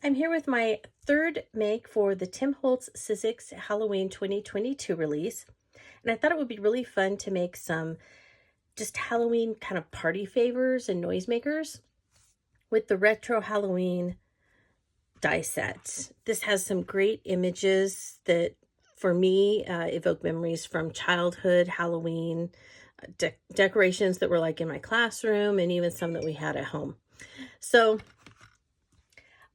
I'm here with my third make for the Tim Holtz Sizzix Halloween 2022 release. And I thought it would be really fun to make some just Halloween kind of party favors and noisemakers with the retro Halloween die set. This has some great images that for me evoke memories from childhood Halloween decorations that were like in my classroom and even some that we had at home. So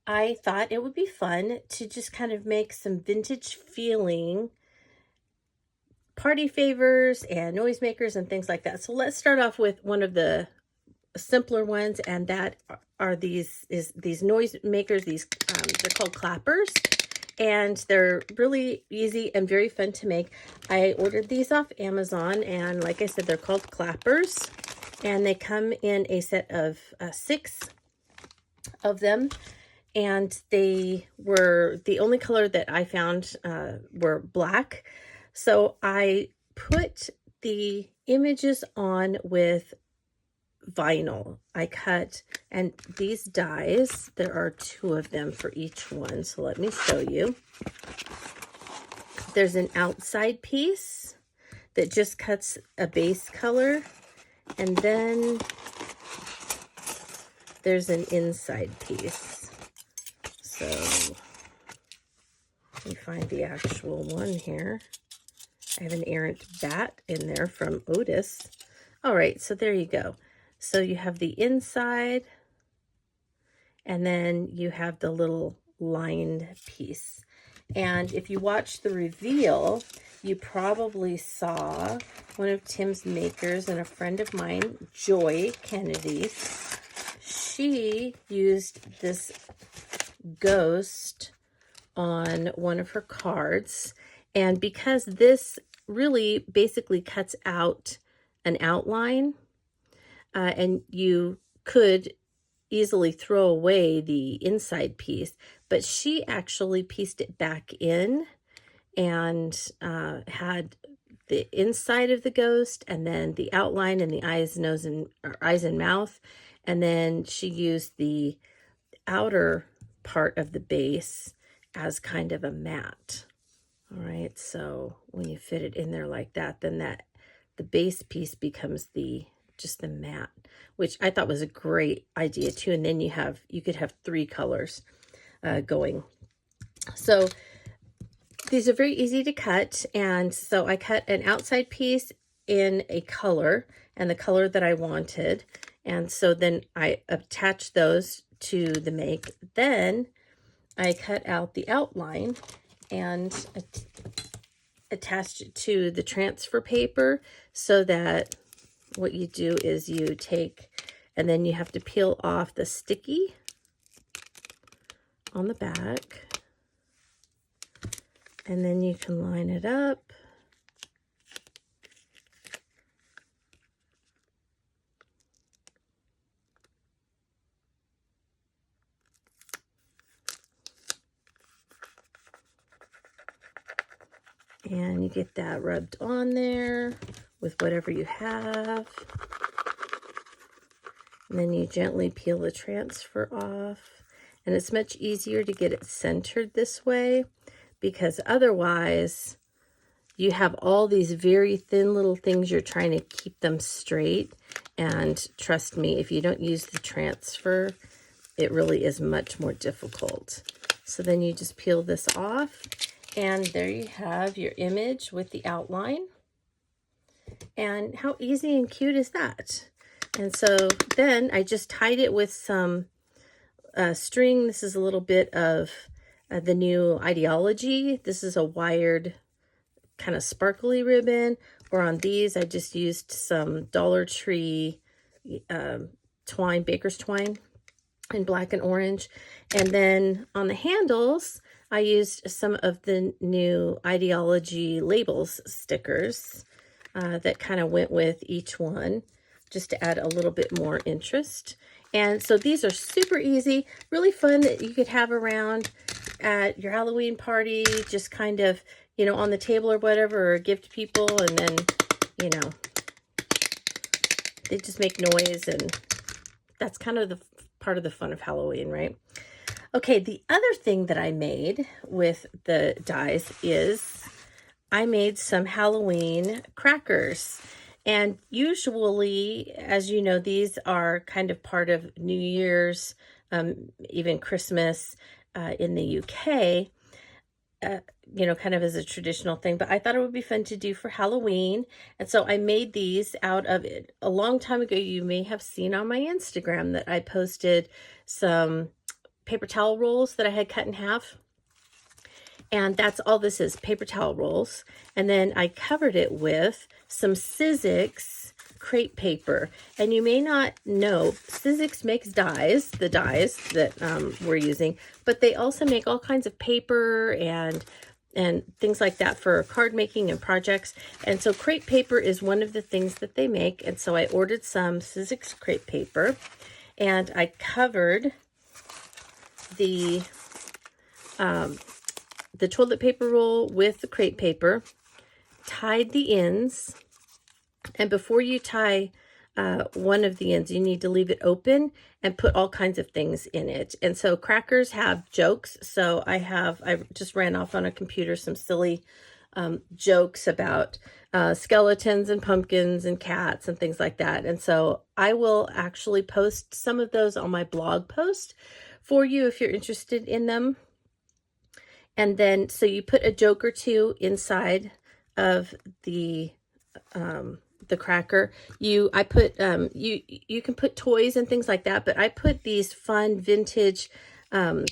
I thought it would be fun to just kind of make some vintage feeling party favors and noisemakers and things like that. So let's start off with one of the simpler ones, and that are these noisemakers. They're called clappers, and they're really easy and very fun to make. I ordered these off Amazon, and like I said, they're called clappers, and they come in a set of 6 of them. And they were the only color that I found were black. So I put the images on with vinyl. I cut, and these dies, there are 2 of them for each one. So let me show you. There's an outside piece that just cuts a base color. And then there's an inside piece. So let me find the actual one here. I have an errant bat in there from Otis. All right, so there you go. So you have the inside, and then you have the little lined piece. And if you watch the reveal, you probably saw one of Tim's makers and a friend of mine, Joy Kennedy. She used this ghost on one of her cards, and because this really basically cuts out an outline, and you could easily throw away the inside piece, but she actually pieced it back in and had the inside of the ghost and then the outline and the eyes, nose, and eyes and mouth, and then she used the outer part of the base as kind of a mat. All right, so when you fit it in there like that, then the base piece becomes just the mat, which I thought was a great idea too. And then you could have 3 colors going. So these are very easy to cut, and so I cut an outside piece in a color and the color that I wanted, and so then I attached those to the make. Then I cut out the outline and attached it to the transfer paper, so that what you do is you take, and then you have to peel off the sticky on the back, and then you can line it up. And you get that rubbed on there with whatever you have. And then you gently peel the transfer off. And it's much easier to get it centered this way, because otherwise you have all these very thin little things. You're trying to keep them straight. And trust me, if you don't use the transfer, it really is much more difficult. So then you just peel this off. And there you have your image with the outline. And how easy and cute is that? And so then I just tied it with some string. This is a little bit of the new Ideology. This is a wired kind of sparkly ribbon. Or on these, I just used some Dollar Tree twine, baker's twine in black and orange. And then on the handles, I used some of the new Ideology labels stickers that kind of went with each one, just to add a little bit more interest. And so these are super easy, really fun, that you could have around at your Halloween party, just kind of, you know, on the table or whatever, or gift people, and then, you know, they just make noise, and that's kind of the part of the fun of Halloween, right? Okay, the other thing that I made with the dies is I made some Halloween crackers. And usually, as you know, these are kind of part of New Year's, even Christmas in the UK, you know, kind of as a traditional thing. But I thought it would be fun to do for Halloween. And so I made these out of it. A long time ago, you may have seen on my Instagram that I posted some paper towel rolls that I had cut in half. And that's all this is, paper towel rolls. And then I covered it with some Sizzix crepe paper. And you may not know, Sizzix makes dies, the dies that we're using, but they also make all kinds of paper and things like that for card making and projects. And so crepe paper is one of the things that they make. And so I ordered some Sizzix crepe paper, and I covered the toilet paper roll with the crepe paper, tied the ends, and before you tie one of the ends, you need to leave it open and put all kinds of things in it. And so crackers have jokes. So I just ran off on a computer some silly jokes about skeletons and pumpkins and cats and things like that. And so I will actually post some of those on my blog post for you if you're interested in them. And then, so you put a joke or two inside of the cracker. You can put toys and things like that, but I put these fun vintage, isn't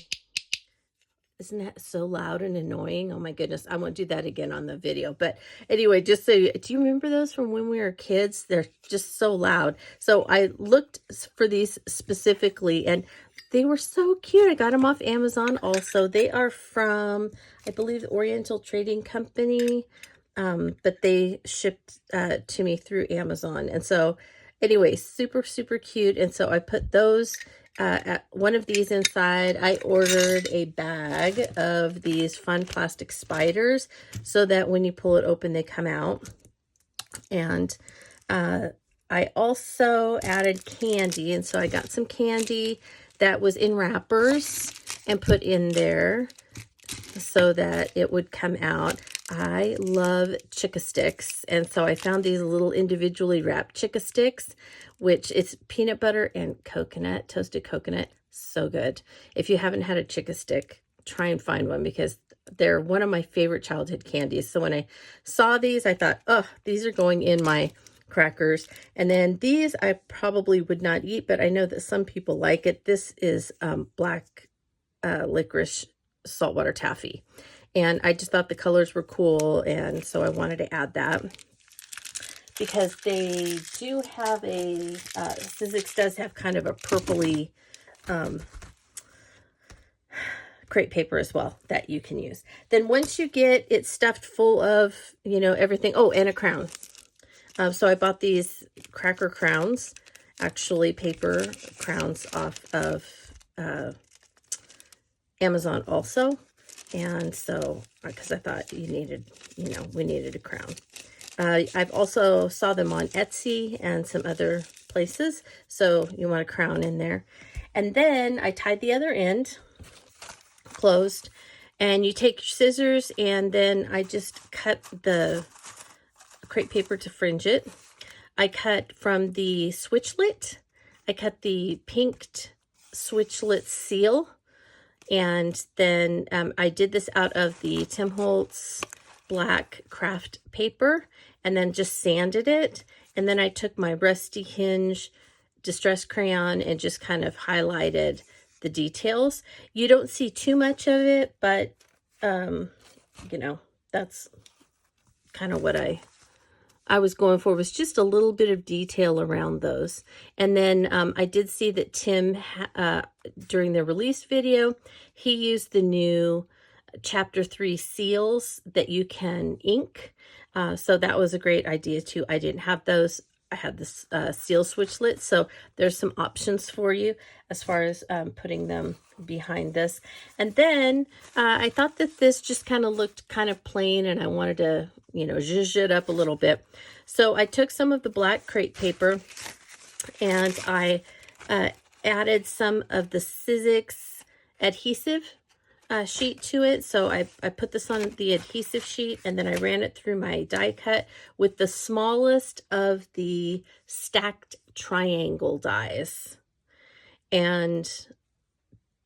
that so loud and annoying? Oh my goodness, I won't do that again on the video. But anyway, just so do you remember those from when we were kids? They're just so loud. So I looked for these specifically, and they were so cute. I got them off Amazon also. They are from, I believe, the Oriental Trading Company, but they shipped to me through Amazon. And so anyway, super, super cute. And so I put those, one of these inside. I ordered a bag of these fun plastic spiders so that when you pull it open, they come out. And I also added candy. And so I got some candy that was in wrappers and put in there so that it would come out. I love Chica Sticks, and so I found these little individually wrapped Chica Sticks, which it's peanut butter and coconut, toasted coconut. So good. If you haven't had a Chica Stick, try and find one, because they're one of my favorite childhood candies. So when I saw these, I thought, oh, these are going in my crackers. And then these I probably would not eat, but I know that some people like it. This is black licorice saltwater taffy, and I just thought the colors were cool, and so I wanted to add that because they do have a Sizzix does have kind of a purpley crepe paper as well that you can use. Then once you get it stuffed full of, you know, everything, oh, and a crown. So I bought these cracker crowns, actually paper crowns off of Amazon also. And so, because I thought you needed, you know, we needed a crown. I've also saw them on Etsy and some other places. So you want a crown in there. And then I tied the other end closed, and you take your scissors, and then I just cut the crepe paper to fringe it. I cut from the switchlet. I cut the pinked switchlet seal. And then I did this out of the Tim Holtz black craft paper, and then just sanded it. And then I took my Rusty Hinge distress crayon and just kind of highlighted the details. You don't see too much of it, but you know, that's kind of what I was going for, was just a little bit of detail around those. And then I did see that Tim, during the release video, he used the new Chapter 3 seals that you can ink. So that was a great idea too. I didn't have those. I had this seal switchlet. So there's some options for you as far as putting them behind this. And then I thought that this just kind of looked kind of plain, and I wanted to, you know, zhuzh it up a little bit. So I took some of the black crepe paper, and I added some of the Sizzix adhesive sheet to it. So I put this on the adhesive sheet, and then I ran it through my die cut with the smallest of the stacked triangle dies. And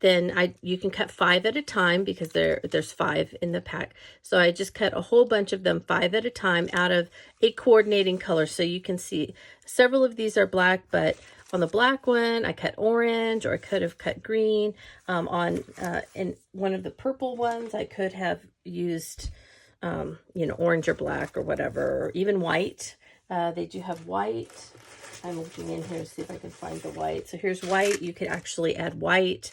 then you can cut 5 at a time because there's 5 in the pack. So I just cut a whole bunch of them 5 at a time out of a coordinating color. So you can see several of these are black, but on the black one, I cut orange, or I could have cut green. In one of the purple ones, I could have used, orange or black or whatever, or even white. They do have white. I'm looking in here to see if I can find the white. So here's white. You could actually add white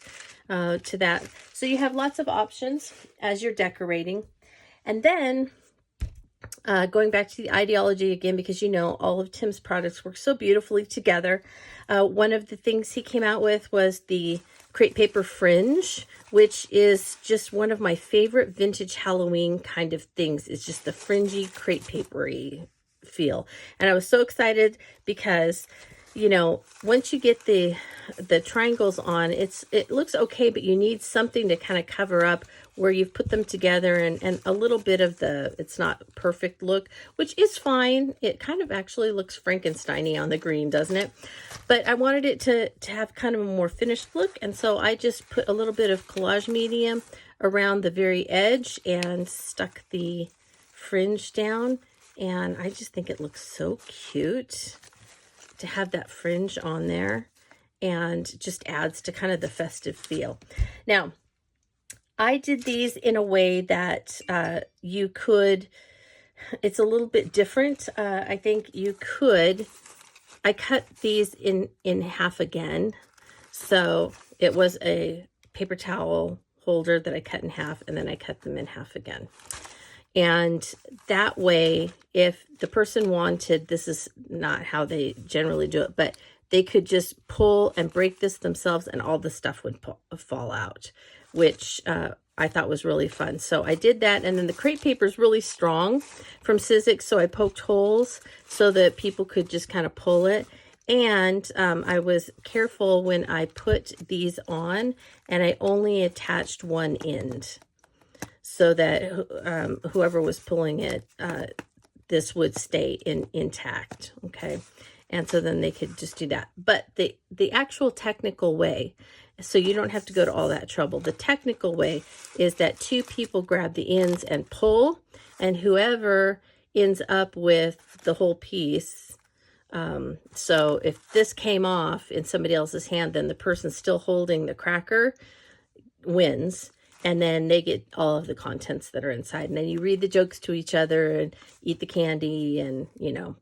to that. So you have lots of options as you're decorating. And then going back to the ideology again, because all of Tim's products work so beautifully together. One of the things he came out with was the crepe paper fringe, which is just one of my favorite vintage Halloween kind of things. It's just the fringy crepe papery feel. And I was so excited because once you get the triangles on, it looks okay, but you need something to kind of cover up where you've put them together, and a little bit of it's not perfect look, which is fine. It kind of actually looks Frankenstein-y on the green, doesn't it? But I wanted it to have kind of a more finished look, and so I just put a little bit of collage medium around the very edge and stuck the fringe down, and I just think it looks so cute to have that fringe on there, and just adds to kind of the festive feel. Now, I did these in a way that you could, it's a little bit different. I think you could, I cut these in half again. So it was a paper towel holder that I cut in half, and then I cut them in half again. And that way, if the person wanted, this is not how they generally do it, but they could just pull and break this themselves, and all the stuff would fall out, which I thought was really fun. So I did that, and then the crepe paper is really strong from Sizzix, so I poked holes so that people could just kind of pull it. And I was careful when I put these on, and I only attached one end, so that whoever was pulling it, this would stay intact, okay? And so then they could just do that. But the actual technical way, so you don't have to go to all that trouble, the technical way is that 2 people grab the ends and pull, and whoever ends up with the whole piece, so if this came off in somebody else's hand, then the person still holding the cracker wins. And then they get all of the contents that are inside. And then you read the jokes to each other and eat the candy and,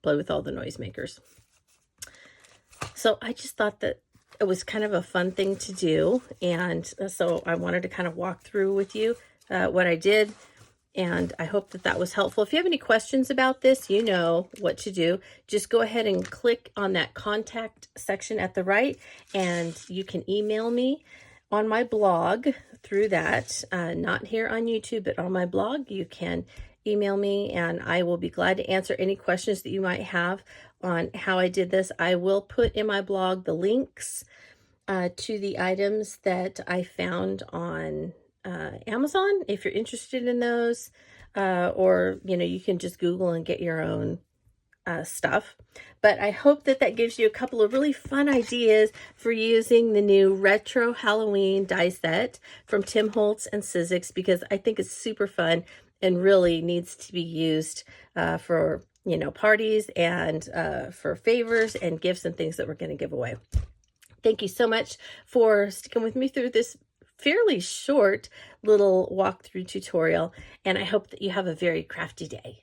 play with all the noisemakers. So I just thought that it was kind of a fun thing to do. And so I wanted to kind of walk through with you what I did. And I hope that was helpful. If you have any questions about this, you know what to do. Just go ahead and click on that contact section at the right, and you can email me on my blog through that, not here on YouTube, but on my blog. You can email me, and I will be glad to answer any questions that you might have on how I did this. I will put in my blog the links to the items that I found on Amazon, if you're interested in those, or you can just Google and get your own stuff. But I hope that gives you a couple of really fun ideas for using the new retro Halloween die set from Tim Holtz and Sizzix, because I think it's super fun and really needs to be used for parties and for favors and gifts and things that we're going to give away. Thank you so much for sticking with me through this fairly short little walkthrough tutorial, and I hope that you have a very crafty day.